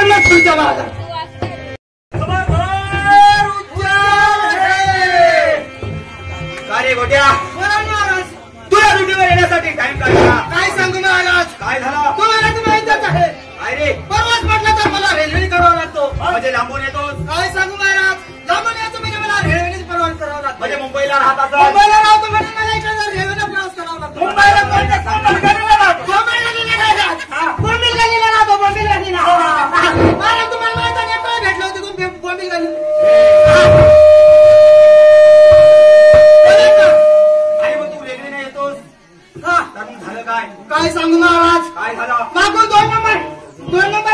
ना तुमच्या महाराज अरे गोट्या तुला ड्युटीवर येण्यासाठी टाइम काढला. काय सांगू महाराज? काय झालं? तुम्हाला तर माहितच आहे. अरे परवाच म्हटलं तर मला रेल्वेने करावा लागतो. म्हणजे लांबून येतोस? काय सांगू महाराज? लांबून यायचं म्हणजे मला रेल्वेने प्रवास करावा लागतो. म्हणजे मुंबईला राहत असं? मुंबईला राहतो म्हणजे मला इकडे रेल्वेने प्रवास करावा लागतो. मुंबईला कोणत्या स्थानकाला राहतो? बोंबिलगंजीला राहतो. बोंबिलगंजीला. महाराज तुम्हाला माहित आहे नेमकं भेटलं होतं तुम्ही बोंबिलगंजी. अरे मग तू रेल्वे नाही येतोस? हा तर मग झालं काय? काय सांगू महाराज? काय झालं? मागून 2 नंबर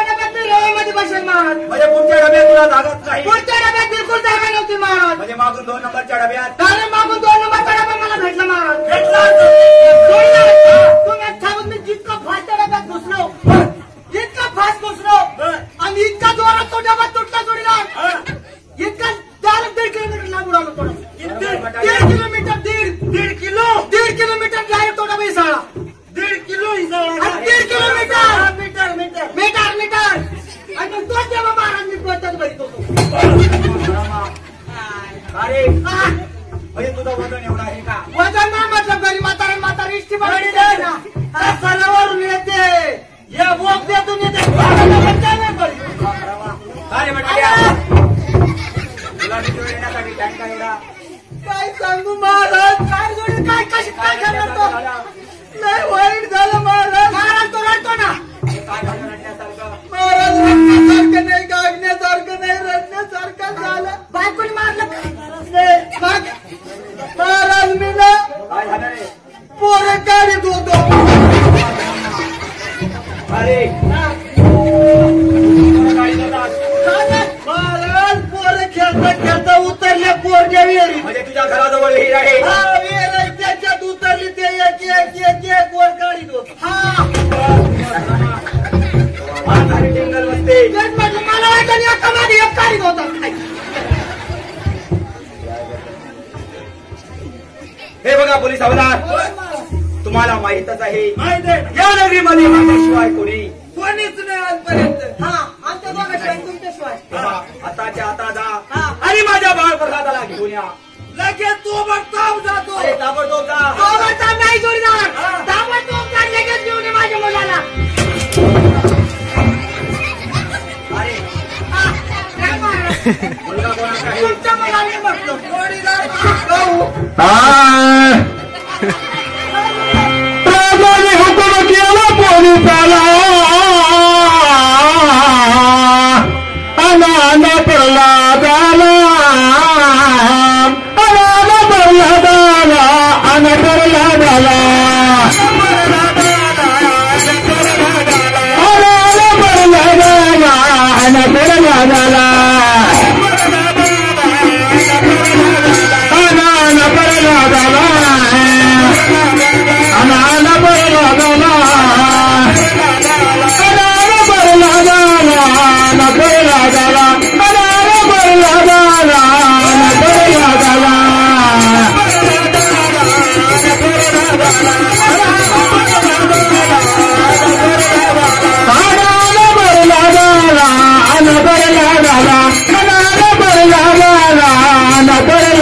डब्यात मी रेल्वेमध्ये बसेल महाराज. म्हणजे पुढच्या डब्यात तुला जागाच नाही? पुढच्या डब्यात बिलकुल जागा नव्हती महाराज. म्हणजे मागून 2 नंबरच्या डब्यात? कारण मागून 2 नंबरचा डबा मला भेटला महाराज. तुम्ही सांगून मी जितका फास्ट डब्यात घुसलो इतका फास्ट घुसलो आणि इतका जोरात तो डबा तुटला जोडीला इतका डायरेक्ट 1.5 किलोमीटर लांब उडाला तो डबा. 1.5 किलोमीटर 1.5 किलोमीटर डायरेक्ट तो डबा इसळला. 1.5 किलोमीटर आणि मग तोच डबा महाराज मी पोहोचत बरीत होतो. अरे म्हणजे तुझं वजन एवढं आहे का? वजन नाही मतलब घरी म्हातारी इष्टी सणावरून येते या बोगद्यातून येते. अरे म्हटलं तुला ड्युटीवर येण्यासाठी टाइम काय एवढा? काय सांगू महाराज? काय जोडी काय कशी काय करणार तो? नाही वाईट झालं महाराज. महाराज तो रडतो ना. काय झालं रडण्यासारखं? महाराज रडण्यासारखं नाही गागण्यासारखं नाही रडण्यासारखं झालं. बायकोनी मारलं महाराज मी ना काय झालं रे? पोरं गाडीत होतो. अरे गाडीत होतास? महाराज पोरं खेळता उतरले पोरच्या विहिरीत. म्हणजे तुझ्या घराजवळ विहीर आहे? हा विहीर आहे त्याच्यात उतरली ते एक वर गाडीत होत. हा टिंगल बसते. तेच म्हटलं मला वाटलं एका मागे एक गाडीत होता. हे बघा पोलीस हवालदार, तुम्हाला माहितच आहे माहित आहे या नगरीमध्ये माझ्याशिवाय कोणीच नाही आजपर्यंत. हा आमच्या दोघांशिवाय तुमच्याशिवाय. आताच्या आता जा आणि माझ्या बाळ प्रसादाला घेऊन या. लगेच तो ताव जातो. अरे ताबडतोब जा. ताबडतोब नाही जोडीदार. ताबडतोब जा लगेच घेऊन ये माझ्या मुलाला. अरे काय महाराज? मुलगा कोणाचा आहे? तुमच्या मुलाने म्हटलं जोडीदार राजाने हुकुम केला पोलिसाला अनान प्रल्हादाला अनान प्रल्हादाला अन प्रल्हादाला अनान प्रल्हादाला अन प्रल्हादाला अनान प्रल्हादाला अनान प्रल्हादाला अनान प्रल्हादाला अन प्रल्हादाला अनान प्रल्हादाला अन प्रल्हादाला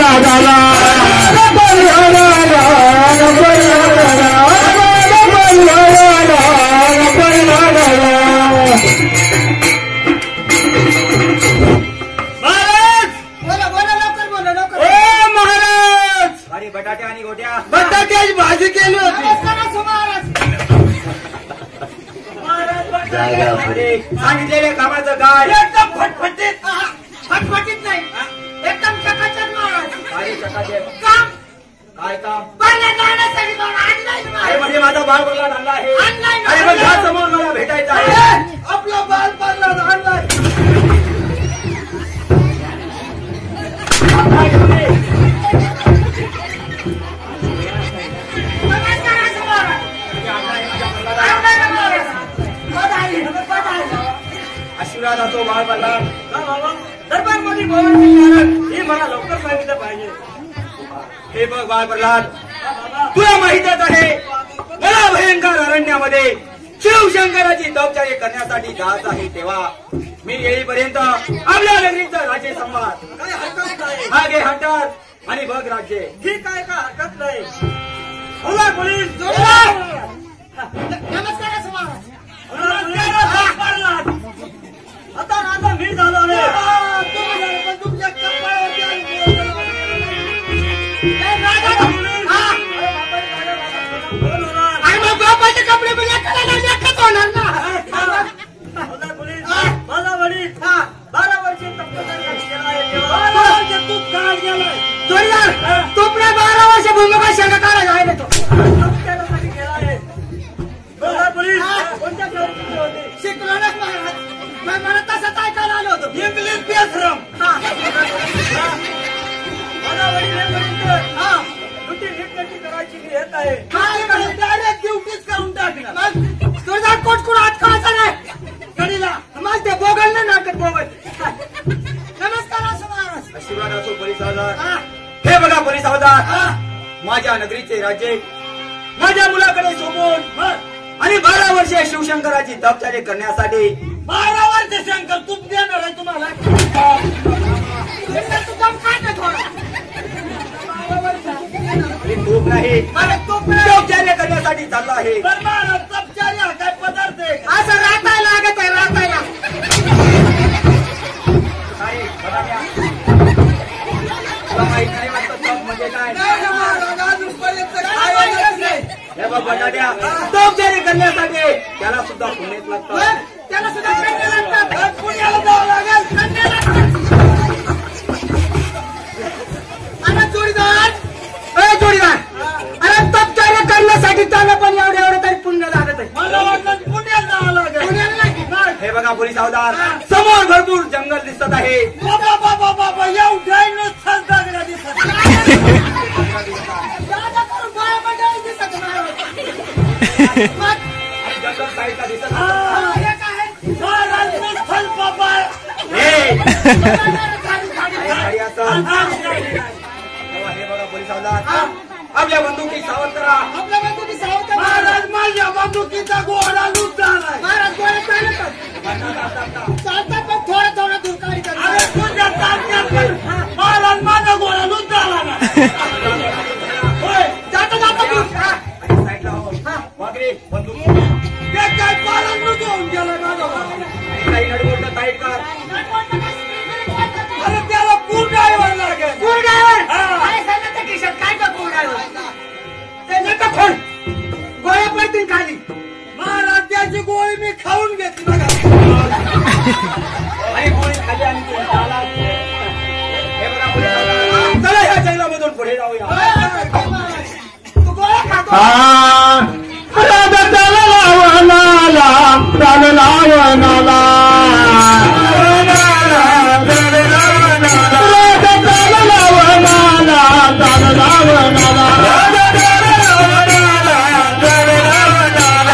बटाटे आणि गोट्या. बटाट्याची भाजी केली होती. अरे सांगितलेल्या कामाचं काय? एकदम फटफटीत. फटफटीत नाही एकदम चकाचक महाराज. अरे चकाचक काम काय काम? आणलाय महाराज. अरे म्हणजे माझा बाळ प्रल्हाद आणला आहे. आणलाय ना. अरे मग ह्या समोर मला भेटायचं आहे. आपला बाल प्रल्हाद आणलाय. आशीर्वाद असो बाळ प्रल्हाद. दरबारमध्ये बोलायचं हे मला लवकर सांगितलं पाहिजे. हे बघ बाळ प्रल्हाद, तुला माहितच आहे मला भयंकर अरण्यामध्ये शिवशंकराची तपचारी करण्यासाठी जायचं आहे तेव्हा मी येईपर्यंत आपल्या नगरीचा राज्य संवाद काय हरकत नाही. मागे हटत आणि बघ राज्य. ठीक आहे का हरकत नाही. होला पोलीस जोडीदार. नमस्कार असं महाराज. आता राजा मी झालो रे. तुम्ही झाले पण तुमच्या कपाळावरती आणि बोलतो. ए, राजा. हा. अरे मग बापाचे कपडे पण एकच होणार ना. माझा वडील हा. 12 वर्षे तपस्या केला आहे. 12 वर्ष तूप काढ गेलाय. जोडीदार, तुपले 12 वर्ष भूमिका शेंगा काढायला आहे ना तो. तपस्यासाठी केला आहे. मला पोलीस हा. कोणत्या शाळेत होते? शिकलो ना महाराज. मग मला तसंच ऐकायला आलो होतो. इंग्लिश बेसरम. हा. माझा वडील हे पर्यंत हा. ड्युटी नीटनेटकी करायची मी येत आहे. काय करू? डायरेक्ट ड्युटीच करून टाकणार. मग जोरदार कोटकुड हात खायचा नाही. कडीला. मग ते बोगल ना नाटक बोगल. नमस्कार असं महाराज. आशीर्वाद असो पोलीस हवालदार. हा. हे बघा पोलीस हवालदार, हा. माझ्या नगरीचे राज्य माझ्या मुलाकडे सोबून आणि 12 वर्षे शिवशंकराची तपचारी करण्यासाठी 12 वर्ष शंकर तूप देणार आहे तुम्हाला. तू काम काय नाही थोडा. 12 वर्ष. आणि तूप नाही मला तूप नाही. तपचार्य करण्यासाठी चालला आहे. पण महाराज तपचारी हा काय पदार्थ आहे का? असं रातायला लागत आहे रातायला. काय बघा, तुला माहित नाही वाटतं तप म्हणजे काय? नाही ना महाराज, अजूनपर्यंत खायलाच नाही. हे बघ बटाट्या, तपचारी करण्यासाठी त्याला सुद्धा पुण्यात लागतं. पण त्याला सुद्धा कन्या लागतात. पण पुण्याला जावं लागेल. कन्या लागतात. अरे जोडीदार. ए जोडीदार. अरे तपचार्य करण्यासाठी त्याला पण एवढं तरी पुण्य लागत आहे. मला वाटलं पुण्याला जावं लागेल. पुण्याला नाही. हे बघा पोलीस हवालदार, समोर भरपूर जंगल दिसत आहे. बाबा बाबा बाबा एवढं नुसतं दगडं दिसत. दादा करून बाया मंडळी दिसत महाराज. मग जंगल साईडला दिसत हा, हे काय आहे? महाराज नुसतं बाबा. हे झाडी असं. तेव्हा हे बघा पोलीस हवालदार, आपल्या बंदुकी सावध करा. आपल्या बंदुकी सावध महाराज. माझ्या बंदुकीचा गोळा लूट झालाय. महाराज गोळा चालतात. चालतात पण थोडं थोडं दूर काढतात. अरे तुझ्या चालतात. महाराज माझा गोळा लूट झाला ना. होय जाता जाता दूर. आणि साईडला हो. वागरे बंदूक ते काय महाराज लूट होऊन गेला माझा गोळा. आणि काही नडगोड साईड कर. अरे त्याला पूर ड्रायव्हर लागेल. पूर ड्रायव्हर. अरे सांगा किशोर काय का पूर ड्रायव्हर. ते नका खोल. गोळ्या पडतील खाली. महाराज त्याची गोळी मी खाऊन घेतली बघा. आणि गोळी खाली आणि तो आला. हे बघा पोलीस हवालदार, चला ह्या जंगलामधून पुढे जाऊया. तू गोळ्या खातो. राधा चाल लावणाला चाल लावणाला राधा चाल लावणाला चाल लावणाला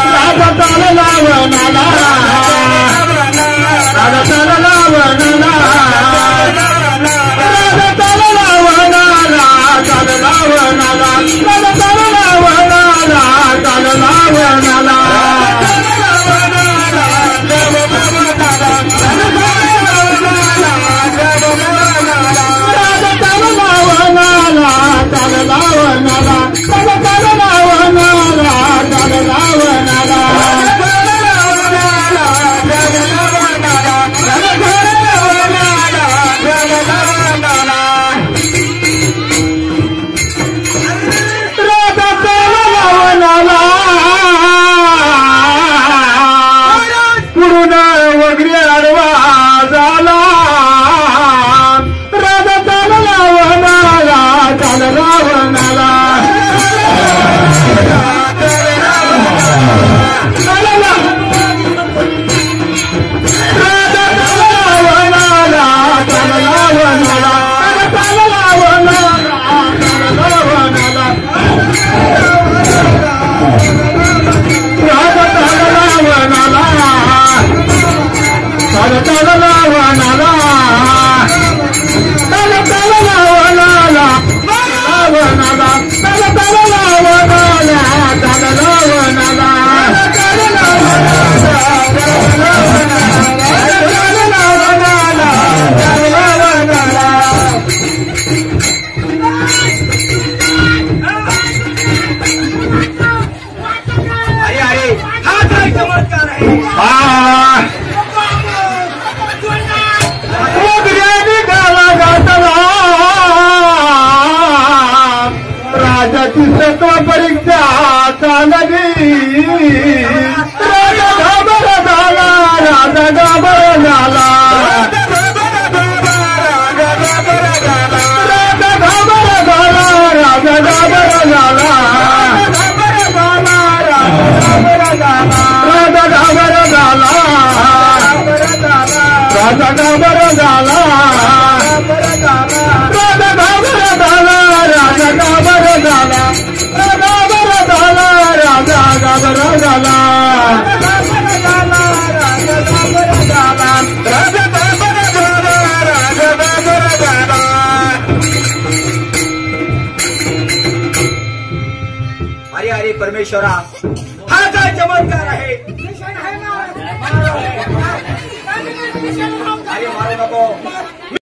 राधा चाल लावणाला राधा चाल लावणाला राधा चाल लावणाला चाल लावणाला राधा चाल लावणाला चाल लावणाला चाल लावणाला नदी राजा घाबर झाला राजा घाबर झाला अरे अरे परमेश्वरा, हा काय चमत्कार आहे. अरे मारू नको.